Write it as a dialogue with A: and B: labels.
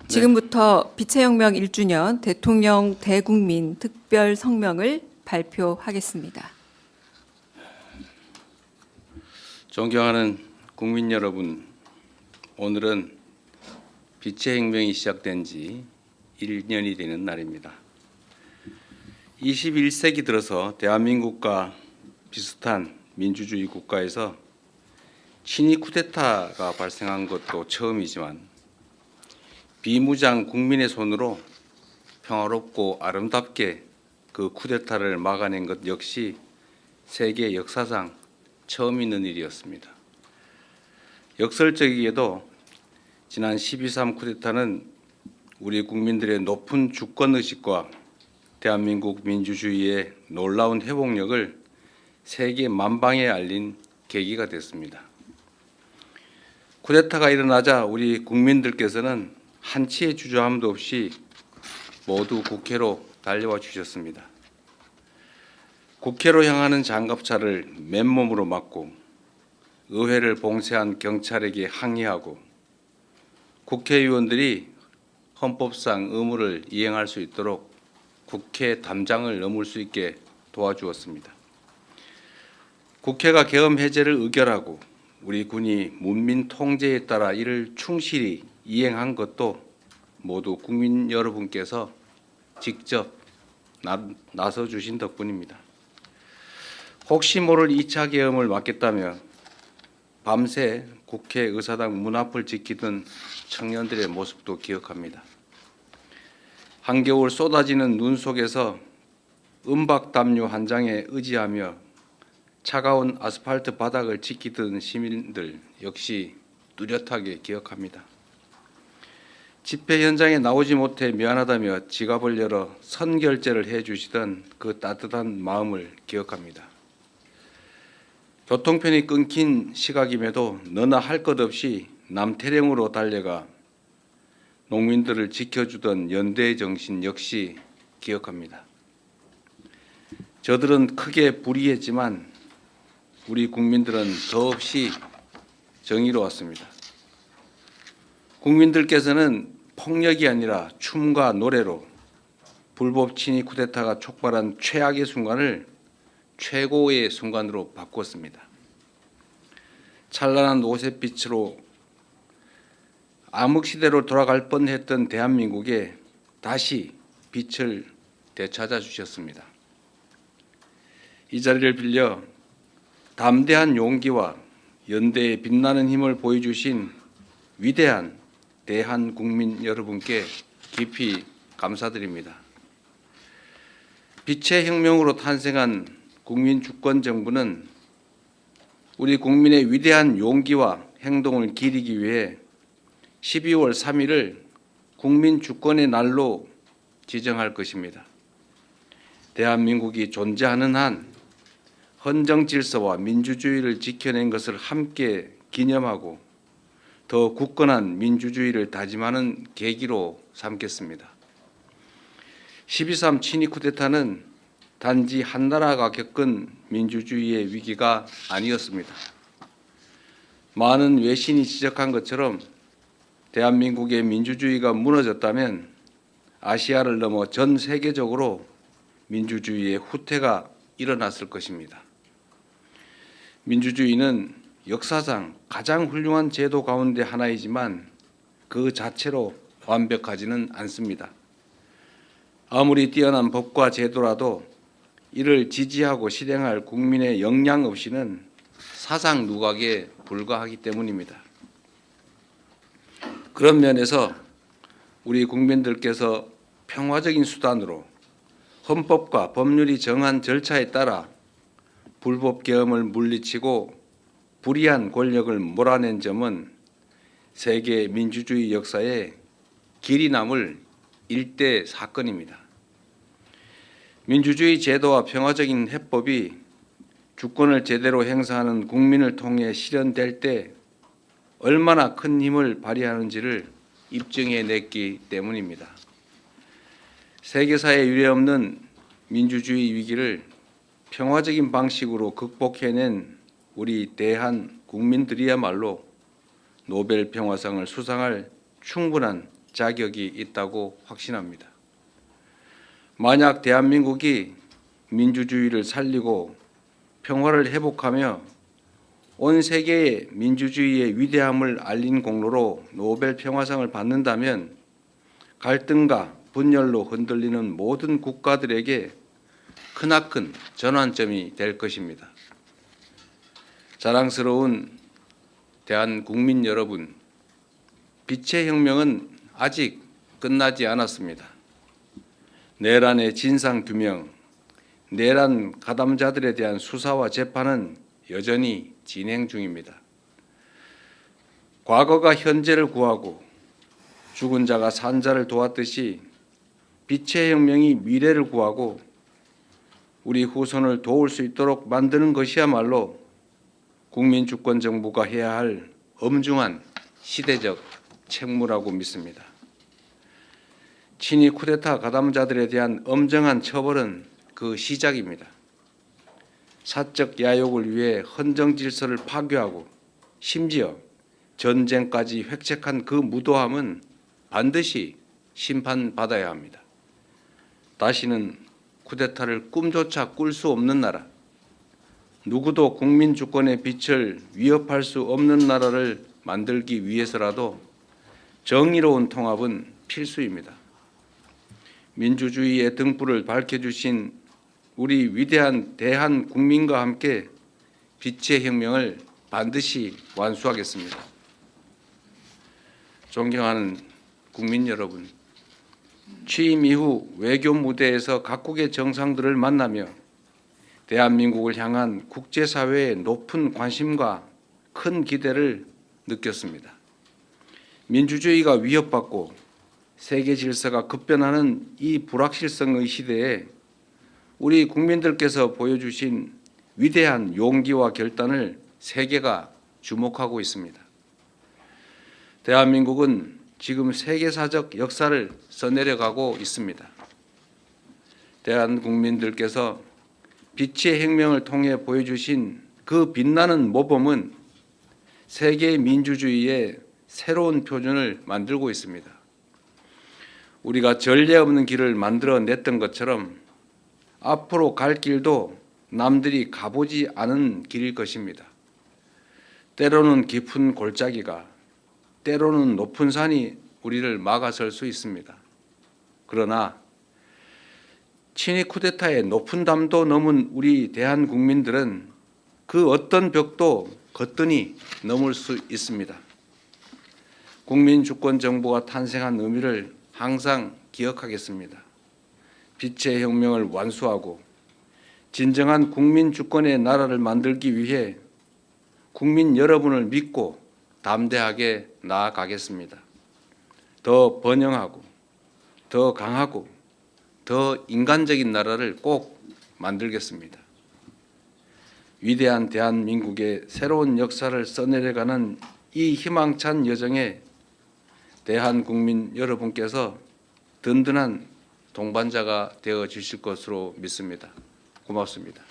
A: 지금부터 빛의 혁명 1주년 대통령 대국민 특별 성명을 발표하겠습니다.
B: 존경하는 국민 여러분, 오늘은 빛의 혁명이 시작된 지 1년이 되는 날입니다. 21세기 들어서 대한민국과 비슷한 민주주의 국가에서 친위 쿠데타가 발생한 것도 처음이지만 비무장 국민의 손으로 평화롭고 아름답게 그 쿠데타를 막아낸 것 역시 세계 역사상 처음 있는 일이었습니다. 역설적이게도 지난 12.3 쿠데타는 우리 국민들의 높은 주권의식과 대한민국 민주주의의 놀라운 회복력을 세계 만방에 알린 계기가 됐습니다. 쿠데타가 일어나자 우리 국민들께서는 한치의 주저함도 없이 모두 국회로 달려와 주셨습니다. 국회로 향하는 장갑차를 맨몸으로 맞고 의회를 봉쇄한 경찰에게 항의하고 국회의원들이 헌법상 의무를 이행할 수 있도록 국회 담장을 넘을 수 있게 도와주었습니다. 국회가 계엄 해제를 의결하고 우리 군이 문민 통제에 따라 이를 충실히 이행한 것도 모두 국민 여러분께서 직접 나서 주신 덕분입니다. 혹시 모를 2차 계엄을 막겠다며 밤새 국회 의사당 문 앞을 지키던 청년들의 모습도 기억합니다. 한겨울 쏟아지는 눈 속에서 은박담요 한 장에 의지하며 차가운 아스팔트 바닥을 지키던 시민들 역시 뚜렷하게 기억합니다. 집회 현장에 나오지 못해 미안하다며 지갑을 열어 선결제를 해주시던 그 따뜻한 마음을 기억합니다. 교통편이 끊긴 시각임에도 너나 할 것 없이 남태령으로 달려가 농민들을 지켜주던 연대의 정신 역시 기억합니다. 저들은 크게 불의했지만 우리 국민들은 더없이 정의로웠습니다. 국민들께서는 폭력이 아니라 춤과 노래로 불법 친위 쿠데타가 촉발한 최악의 순간을 최고의 순간으로 바꾸었습니다. 찬란한 노새빛으로 암흑시대로 돌아갈 뻔했던 대한민국에 다시 빛을 되찾아 주셨습니다. 이 자리를 빌려 담대한 용기와 연대의 빛나는 힘을 보여주신 위대한 대한국민 여러분께 깊이 감사드립니다. 빛의 혁명으로 탄생한 국민주권정부는 우리 국민의 위대한 용기와 행동을 기리기 위해 12월 3일을 국민주권의 날로 지정할 것입니다. 대한민국이 존재하는 한 헌정질서와 민주주의를 지켜낸 것을 함께 기념하고 더 굳건한 민주주의를 다짐하는 계기로 삼겠습니다. 12.3 친위 쿠데타는 단지 한 나라가 겪은 민주주의의 위기가 아니었습니다. 많은 외신이 지적한 것처럼 대한민국의 민주주의가 무너졌다면 아시아를 넘어 전 세계적으로 민주주의의 후퇴가 일어났을 것입니다. 민주주의는 역사상 가장 훌륭한 제도 가운데 하나이지만 그 자체로 완벽하지는 않습니다. 아무리 뛰어난 법과 제도라도 이를 지지하고 실행할 국민의 역량 없이는 사상 누각에 불과하기 때문입니다. 그런 면에서 우리 국민들께서 평화적인 수단으로 헌법과 법률이 정한 절차에 따라 불법 계엄을 물리치고 불의한 권력을 몰아낸 점은 세계 민주주의 역사에 길이 남을 일대 사건입니다. 민주주의 제도와 평화적인 해법이 주권을 제대로 행사하는 국민을 통해 실현될 때 얼마나 큰 힘을 발휘하는지를 입증해냈기 때문입니다. 세계사에 유례없는 민주주의 위기를 평화적인 방식으로 극복해낸 우리 대한 국민들이야말로 노벨 평화상을 수상할 충분한 자격이 있다고 확신합니다. 만약 대한민국이 민주주의를 살리고 평화를 회복하며 온 세계에 민주주의의 위대함을 알린 공로로 노벨 평화상을 받는다면 갈등과 분열로 흔들리는 모든 국가들에게 크나큰 전환점이 될 것입니다. 자랑스러운 대한국민 여러분, 빛의 혁명은 아직 끝나지 않았습니다. 내란의 진상규명, 내란 가담자들에 대한 수사와 재판은 여전히 진행 중입니다. 과거가 현재를 구하고 죽은 자가 산 자를 도왔듯이 빛의 혁명이 미래를 구하고 우리 후손을 도울 수 있도록 만드는 것이야말로 국민주권정부가 해야 할 엄중한 시대적 책무라고 믿습니다. 친위 쿠데타 가담자들에 대한 엄정한 처벌은 그 시작입니다. 사적 야욕을 위해 헌정 질서를 파괴하고 심지어 전쟁까지 획책한 그 무도함은 반드시 심판받아야 합니다. 다시는 쿠데타를 꿈조차 꿀 수 없는 나라, 누구도 국민 주권의 빛을 위협할 수 없는 나라를 만들기 위해서라도 정의로운 통합은 필수입니다. 민주주의의 등불을 밝혀주신 우리 위대한 대한 국민과 함께 빛의 혁명을 반드시 완수하겠습니다. 존경하는 국민 여러분, 취임 이후 외교 무대에서 각국의 정상들을 만나며 대한민국을 향한 국제사회의 높은 관심과 큰 기대를 느꼈습니다. 민주주의가 위협받고 세계 질서가 급변하는 이 불확실성의 시대에 우리 국민들께서 보여주신 위대한 용기와 결단을 세계가 주목하고 있습니다. 대한민국은 지금 세계사적 역사를 써내려가고 있습니다. 대한 국민들께서 빛의 혁명을 통해 보여주신 그 빛나는 모범은 세계 민주주의의 새로운 표준을 만들고 있습니다. 우리가 전례 없는 길을 만들어냈던 것처럼 앞으로 갈 길도 남들이 가보지 않은 길일 것입니다. 때로는 깊은 골짜기가, 때로는 높은 산이 우리를 막아설 수 있습니다. 그러나 친위 쿠데타의 높은 담도 넘은 우리 대한국민들은 그 어떤 벽도 거뜬히 넘을 수 있습니다. 국민주권정부가 탄생한 의미를 항상 기억하겠습니다. 빛의 혁명을 완수하고 진정한 국민주권의 나라를 만들기 위해 국민 여러분을 믿고 담대하게 나아가겠습니다. 더 번영하고 더 강하고 더 인간적인 나라를 꼭 만들겠습니다. 위대한 대한민국의 새로운 역사를 써내려가는 이 희망찬 여정에 대한국민 여러분께서 든든한 동반자가 되어 주실 것으로 믿습니다. 고맙습니다.